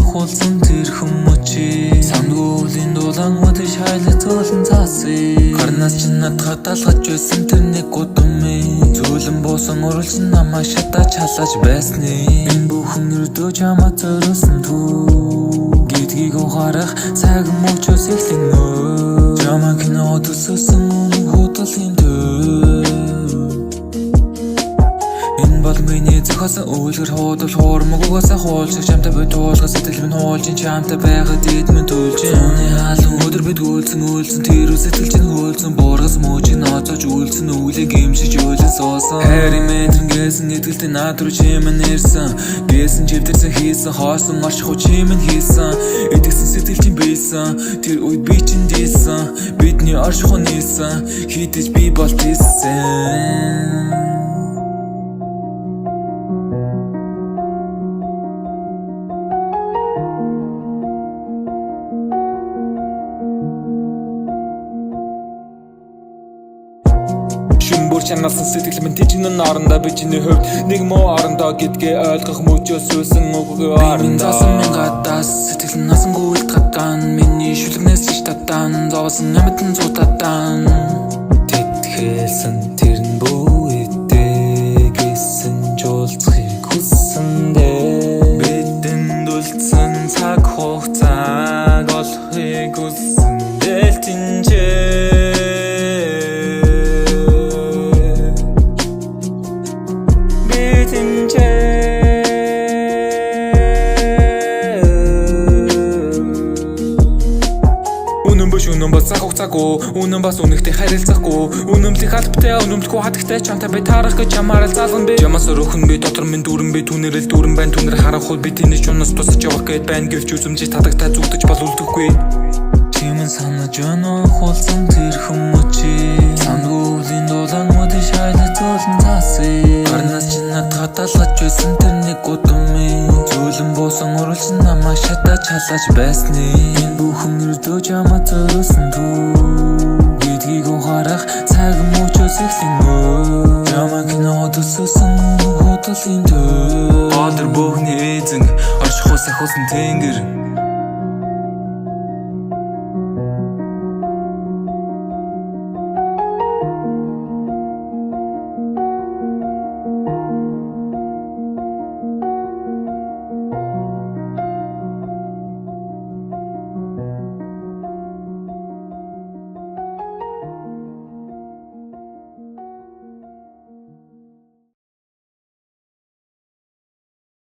хулсан тэр хүмүүчи самдгүй үлийн дулаан модыш хайлт зөөлөн цаасыг гарнаас ч над хаталгаж байсан тэр нэг гудамын зөөлөн буусан уралсан намаа шатаж халааж байсны энэ бүхэн өрдөө чамаа зориулсан түр гэдгийг ухаарах цаг мөчөөс эхлэн чамаа кино төсөөсөн үнэн хөдөлгөөн бол миний зохиосон үйлгэр хуудал хуурмаг угаасаа хуулж чамтай бод туулгас сэтгэл минь хуулж чамтай байхад эдмэн төлж Сууны хаалан өдөр бид үйлсэн тэр сэтгэл чинь хөөлсөн буургас мөчийг ноцож үйлсэн үглээ гимшиж өөлөн суусан хайрын мэдрэн гээсэн идгэлтэй над руу чимэн ирсэн гээсэн чивдэрсэн хийсэн хоосон орчих уу чимэн хийсэн эдгсэн сэтгэл чинь бийсэн тэр үед би чинь дийсэн бидний орчих уу нийсэн хитэж би бол тийсэн Бүр чанасан сэтгэл минь тийчнэн орондоо би чиний хувьд нэг муу орондоо гэдгээ ойлгох мөчөөс үүсэн үгүй орондоо минь гадаас сэтгэл насангүй үлд гадаан миний шүлгнээс ч татаан зовсон амтэн цутатаан тэтгэлсэн тэр нь бүэдэ гэсэн жуулцхийг хүссэндээ бидэнд үлдсэн цаг хугацааг олохыг хүссэндээ тинчээ Үнэн бас хугацаагүй үнэн бас үнэхтэй харилцахгүй үнэмлэх албатай үнэмлэхгүй хатагтай чамтай бай таарах гэж чамаараа залган би чамаас өрөхөн би дотор минь дүүрэн би түүнэрэл дүүрэн байна түүнэр харанхуй би тэнийч унаас тусаж явах гээд байна гэвч үзэмжиж татагтай зүгтэж бол үлдэхгүй чимэн санаж өнөө хулсан тэр хүмүүчи самдгүй үлийн дулаан модыш хайлт зөөлөн цаасыг гарнаас ч над хаталгаж байсан тэр нэг гудамын зөөлөн буусан уралсан намаа шатаж халааж байсны энэ бүхэн өрдөө чамаа зориулсан түр гэдгийг ухаарах цаг мөчөөс эхлэн чамаа кино төсөөсөн хөдөлгөөн Одор бүхний эзэн орчих усах усан тэнгэр